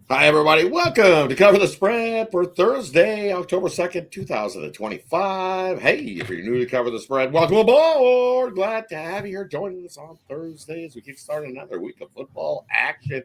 Hi, everybody. Welcome to Cover the Spread for Thursday, October 2nd, 2025. Hey, if you're new to Cover the Spread, welcome aboard. Glad to have you here joining us on Thursday as we kickstart another week of football action.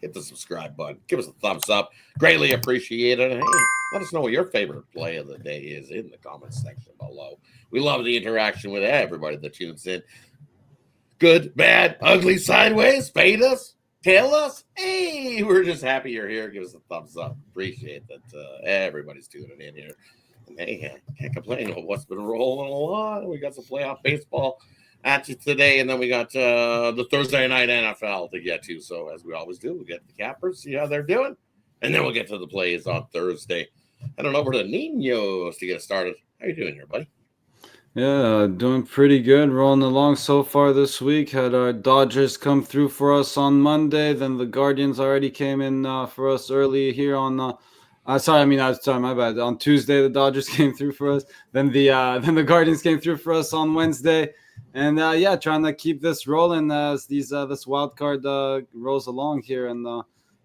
Hit the subscribe button. Give us a thumbs up. Greatly appreciated. And hey, let us know what your favorite play of the day is in the comments section below. We love the interaction with everybody that tunes in. Good, bad, ugly, sideways, fade us, tell us, hey, we're just happy you're here. Give us a thumbs up. Appreciate that everybody's tuning in here. And hey, can't complain about what's been rolling along. We got some playoff baseball at you today, and then we got the Thursday night NFL to get to. So as we always do, we'll get the cappers, see how they're doing, and then we'll get to the plays on Thursday. Head on over to Ninos to get started. How you doing here, buddy? Yeah, doing pretty good. Rolling along so far this week. Had our Dodgers come through for us on Monday. Then the Guardians already came in for us early here on. Sorry, my bad. On Tuesday, the Dodgers came through for us. Then the Guardians came through for us on Wednesday. And yeah, trying to keep this rolling as this wild card rolls along here. And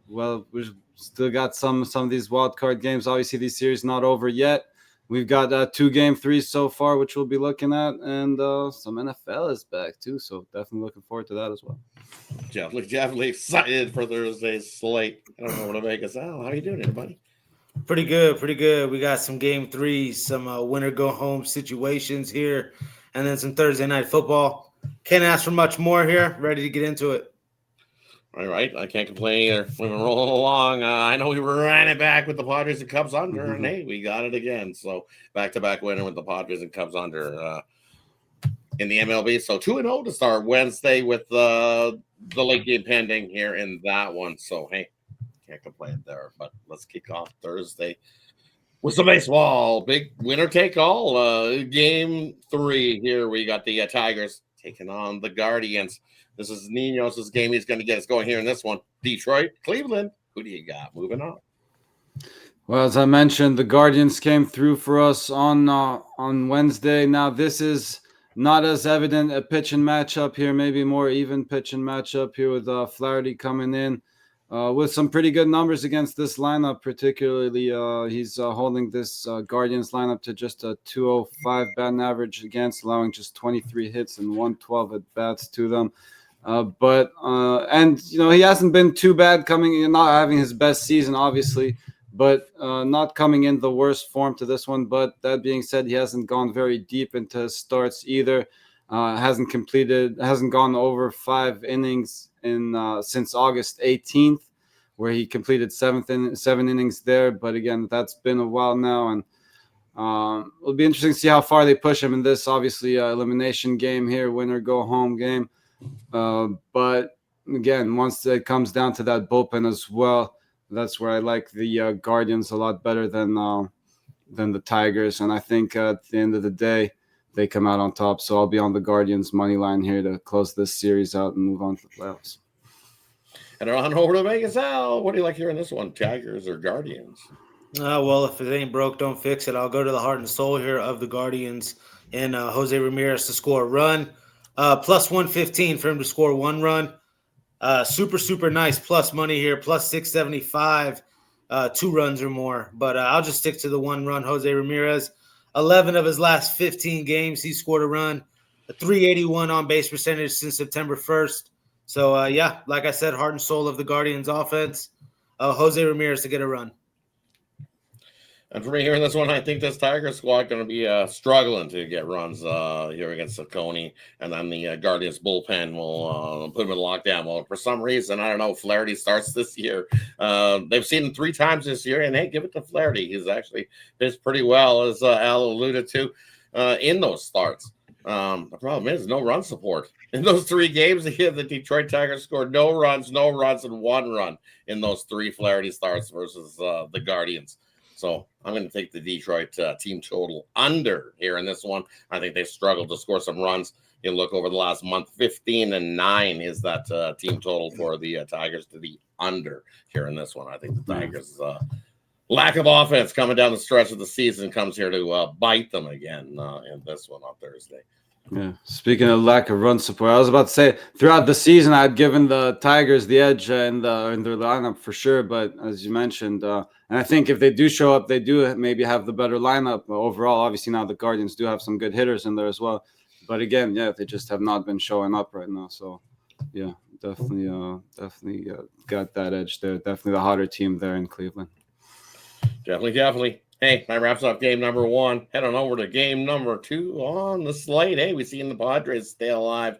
well, we've still got some of these wild card games. Obviously, these series not over yet. We've got 2 game 3s so far, which we'll be looking at, and some NFL is back too. So definitely looking forward to that as well. Definitely excited for Thursday's slate. I don't know what to make us out. How you doing, everybody? Pretty good, pretty good. We got some game threes, some winner go home situations here, and then some Thursday night football. Can't ask for much more here. Ready to get into it. All right, I can't complain either. We've been rolling along. I know we ran it back with the Padres and Cubs under, and hey, we got it again. So back-to-back winner with the Padres and Cubs under in the MLB. So 2-0 to start Wednesday with the late game pending here in that one. So hey, can't complain there. But let's kick off Thursday with some baseball. Big winner take all. Game 3 here. We got the Tigers taking on the Guardians. This is Ninos' game. He's going to get us going here in this one. Detroit, Cleveland. Who do you got? Moving on. Well, as I mentioned, the Guardians came through for us on Wednesday. Now this is not as evident a pitching matchup here. Maybe more even pitching matchup here with Flaherty coming in. With some pretty good numbers against this lineup, particularly he's holding this Guardians lineup to just a 205 batting average against, allowing just 23 hits and 112 at bats to them. And he hasn't been too bad coming in, not having his best season, obviously, but not coming in the worst form to this one. But that being said, he hasn't gone very deep into his starts either. Hasn't gone over 5 innings since August 18th, where he completed 7 innings there. But again, that's been a while now, and it'll be interesting to see how far they push him in this, obviously, elimination game here, winner go home game. But again, once it comes down to that bullpen as well, that's where I like the Guardians a lot better than the Tigers, and I think at the end of the day, they come out on top. So I'll be on the Guardians money line here to close this series out and move on to the playoffs. And on over to Vegas. Al, what do you like here in this one? Tigers or Guardians? Well, if it ain't broke, don't fix it. I'll go to the heart and soul here of the Guardians and Jose Ramirez to score a run. Plus 115 for him to score 1 run. Super, super nice plus money here. Plus 675, 2 runs or more. But I'll just stick to the 1 run. Jose Ramirez, 11 of his last 15 games, he scored a run. A 381 on base percentage since September 1st. So, yeah, like I said, heart and soul of the Guardians offense. Jose Ramirez to get a run. And for me here in this one, I think this Tiger squad going to be struggling to get runs here against Saccone. And then the Guardians bullpen will put him in lockdown. Well, for some reason, I don't know, Flaherty starts this year. They've seen him 3 times this year, and hey, give it to Flaherty. He's actually pitched pretty well, as Al alluded to, in those starts. The problem is no run support. In those 3 games, the Detroit Tigers scored no runs, and 1 run in those 3 Flaherty starts versus the Guardians. So I'm going to take the Detroit team total under here in this one. I think they've struggled to score some runs. You look over the last month, 15-9 is that team total for the Tigers to the under here in this one. I think the Tigers' lack of offense coming down the stretch of the season comes here to bite them again in this one on Thursday. Yeah. Speaking of lack of run support, I was about to say throughout the season I'd given the Tigers the edge in their lineup for sure. But as you mentioned, and I think if they do show up, they do maybe have the better lineup overall. Obviously, now the Guardians do have some good hitters in there as well. But again, yeah, they just have not been showing up right now. So yeah, definitely got that edge there. Definitely the hotter team there in Cleveland. Definitely. Hey, that wraps up game number 1. Head on over to game number 2 on the slate. Hey, we seen the Padres stay alive.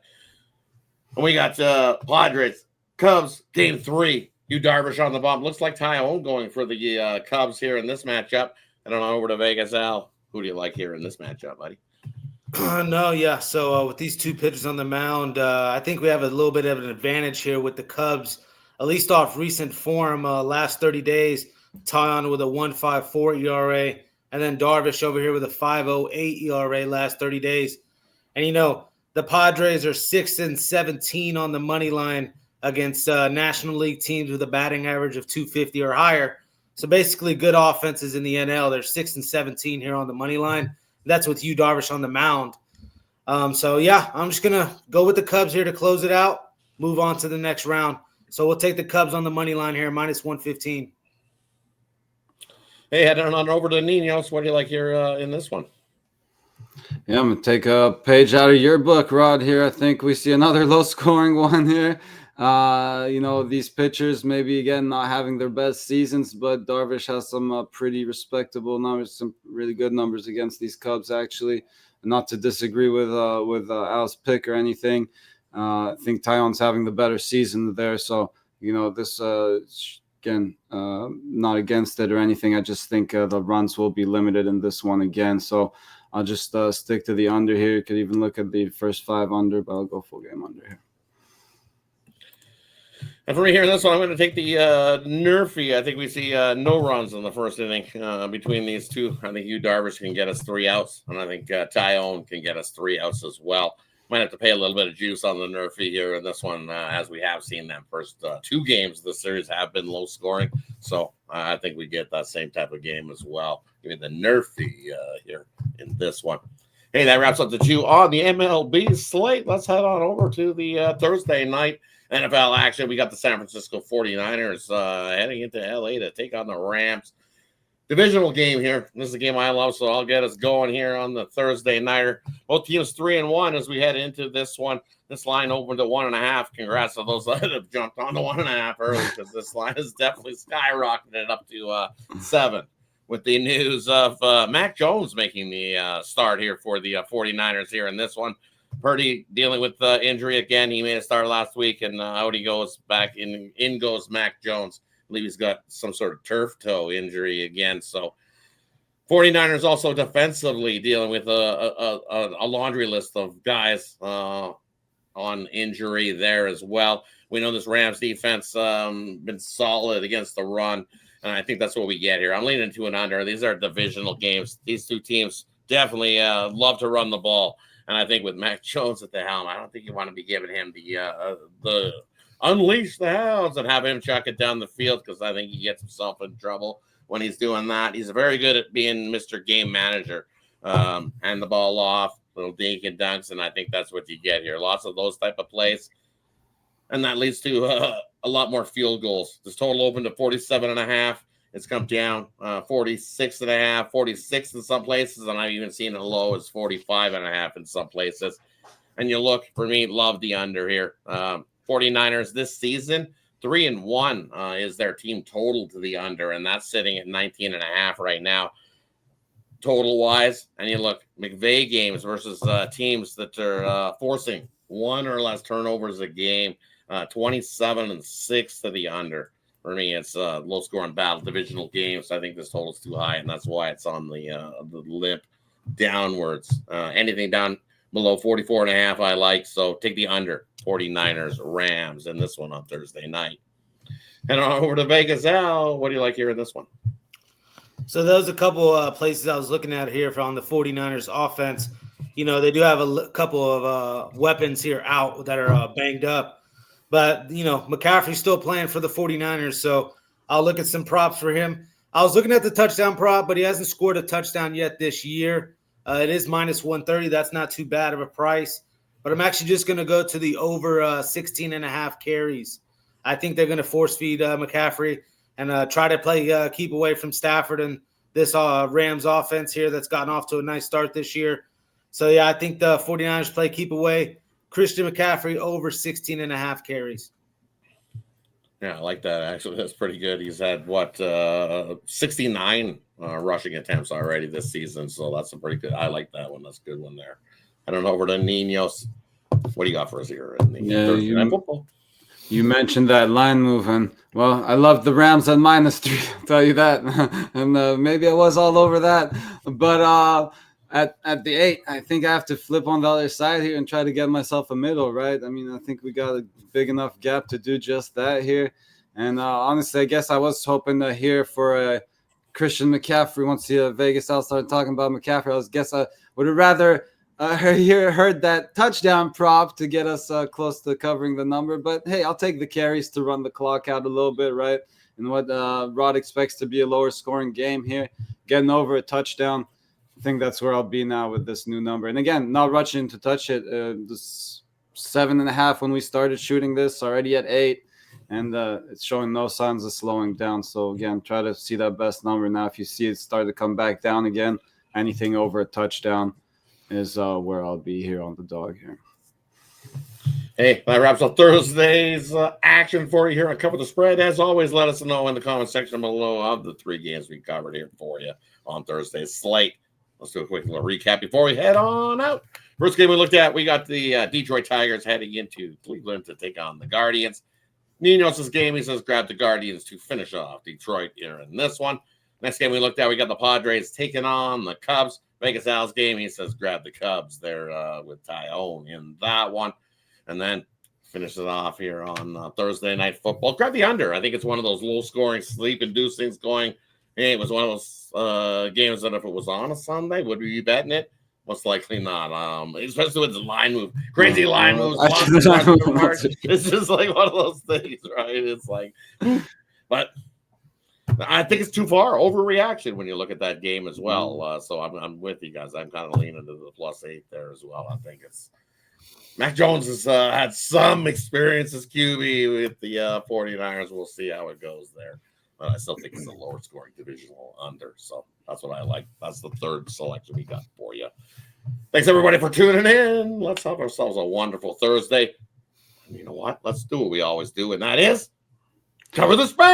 And we got Padres, Cubs, game 3. Yu Darvish on the bump. Looks like Tyone going for the Cubs here in this matchup. Head on over to Vegas. Al, who do you like here in this matchup, buddy? No, yeah. So with these 2 pitchers on the mound, I think we have a little bit of an advantage here with the Cubs, at least off recent form. Last 30 days, Tyon with a 1.54 ERA, and then Darvish over here with a 5.08 ERA last 30 days. And the Padres are 6-17 on the money line against National League teams with a batting average of 250 or higher. So basically, good offenses in the NL. They're 6-17 here on the money line. That's with Yu Darvish on the mound. So, yeah, I'm just going to go with the Cubs here to close it out, move on to the next round. So we'll take the Cubs on the money line here, minus 115. Hey, head on over to Ninos. What do you like here in this one? Yeah, I'm going to take a page out of your book, Rod, here. I think we see another low-scoring one here. These pitchers maybe, again, not having their best seasons, but Darvish has some pretty respectable numbers, some really good numbers against these Cubs, actually. Not to disagree with Al's pick or anything. I think Tyone's having the better season there. So, this, again, not against it or anything. I just think the runs will be limited in this one again. So I'll just stick to the under here. You could even look at the first 5 under, but I'll go full game under here. And for me here in this one, I'm going to take the Nerfy. I think we see no runs in the first inning between these two. I think Yu Darvish can get us 3 outs, and I think Tyone can get us 3 outs as well. Might have to pay a little bit of juice on the Nerfy here in this one, as we have seen them first 2 games of the series have been low scoring. So I think we get that same type of game as well. Give me the Nerfy here in this one. Hey, that wraps up the 2 on the MLB slate. Let's head on over to the Thursday night NFL action. We got the San Francisco 49ers heading into LA to take on the Rams. Divisional game here. This is a game I love, so I'll get us going here on the Thursday nighter. Both teams 3-1 as we head into this one. This line opened to 1.5. Congrats to those that have jumped on to 1.5 early, because this line is definitely skyrocketed up to 7. With the news of Mac Jones making the start here for the 49ers here in this one. Purdy dealing with injury again. He made a start last week, and out he goes back. In goes Mac Jones. I believe he's got some sort of turf toe injury again. So 49ers also defensively dealing with a laundry list of guys on injury there as well. We know this Rams defense been solid against the run, and I think that's what we get here. I'm leaning to an under. These are divisional games. These 2 teams definitely love to run the ball. And I think with Mac Jones at the helm, I don't think you want to be giving him the unleash the hounds and have him chuck it down the field, because I think he gets himself in trouble when he's doing that. He's very good at being Mr. Game Manager. Hand the ball off, little dink and dunks, and I think that's what you get here. Lots of those type of plays. And that leads to a lot more field goals. This total opened to 47.5. It's come down 46.5, 46 in some places, and I've even seen it low as 45.5 in some places. And you look, for me, love the under here. 49ers this season, 3-1 is their team total to the under, and that's sitting at 19.5 right now, total-wise. And you look, McVay games versus teams that are forcing 1 or less turnovers a game, 27-6 to the under. For me, it's a low-scoring battle, divisional game, so I think this total is too high, and that's why it's on the limp downwards. Anything down below 44.5 I like, so take the under. 49ers, Rams, in this one on Thursday night. And over to Vegas. Al, what do you like here in this one? So those a couple places I was looking at here on the 49ers offense. They do have a couple of weapons here out that are banged up. But, McCaffrey's still playing for the 49ers, so I'll look at some props for him. I was looking at the touchdown prop, but he hasn't scored a touchdown yet this year. It is minus 130. That's not too bad of a price. But I'm actually just going to go to the over 16 and a half carries. I think they're going to force feed McCaffrey and try to play keep away from Stafford and this Rams offense here that's gotten off to a nice start this year. So, yeah, I think the 49ers play keep away. Christian McCaffrey over 16 and a half carries. Yeah, I like that. Actually, that's pretty good. He's had, 69 rushing attempts already this season. So that's a pretty good. I like that one. That's a good one there. I don't know, over to Ninos. What do you got for us here in the Thursday Night Football? You mentioned that line move, and well, I love the Rams at -3. I'll tell you that, and maybe I was all over that, but at the 8, I think I have to flip on the other side here and try to get myself a middle, right? I mean, I think we got a big enough gap to do just that here, and honestly, I guess I was hoping to hear for Christian McCaffrey. Once the Vegas Out started talking about McCaffrey, I would have rather. Heard that touchdown prop to get us close to covering the number, but hey, I'll take the carries to run the clock out a little bit, right? And what Rodd expects to be a lower scoring game here, getting over a touchdown. I think that's where I'll be now with this new number. And again, not rushing to touch it. This 7.5 when we started shooting this, already at 8, and it's showing no signs of slowing down. So again, try to see that best number now. If you see it start to come back down again, anything over a touchdown is where I'll be here on the dog here. Hey, that wraps up Thursday's action for you here on Cover the Spread. As always, let us know in the comment section below of the 3 games we covered here for you on Thursday's slate. Let's do a quick little recap before we head on out. First game we looked at, we got the Detroit Tigers heading into Cleveland to take on the Guardians. Ninos' game, he says, grab the Guardians to finish off Detroit here in this one. Next game we looked at, we got the Padres taking on the Cubs. Vegas Al's game, he says, grab the Cubs there with Tyone in that one. And then finish it off here on Thursday Night Football. Grab the under. I think it's one of those low-scoring, sleep-inducing going. Hey, it was one of those games that if it was on a Sunday, would we be betting it? Most likely not. Especially with the line move. Crazy line moves. It's just like one of those things, right? It's like, but I think it's too far overreaction when you look at that game as well. So I'm with you guys. I'm kind of leaning to the +8 there as well. I think it's Mac Jones has had some experience as QB with the 49ers. We'll see how it goes there. But I still think it's a lower scoring divisional under. So that's what I like. That's the third selection we got for you. Thanks, everybody, for tuning in. Let's have ourselves a wonderful Thursday. And you know what? Let's do what we always do, and that is cover the spread.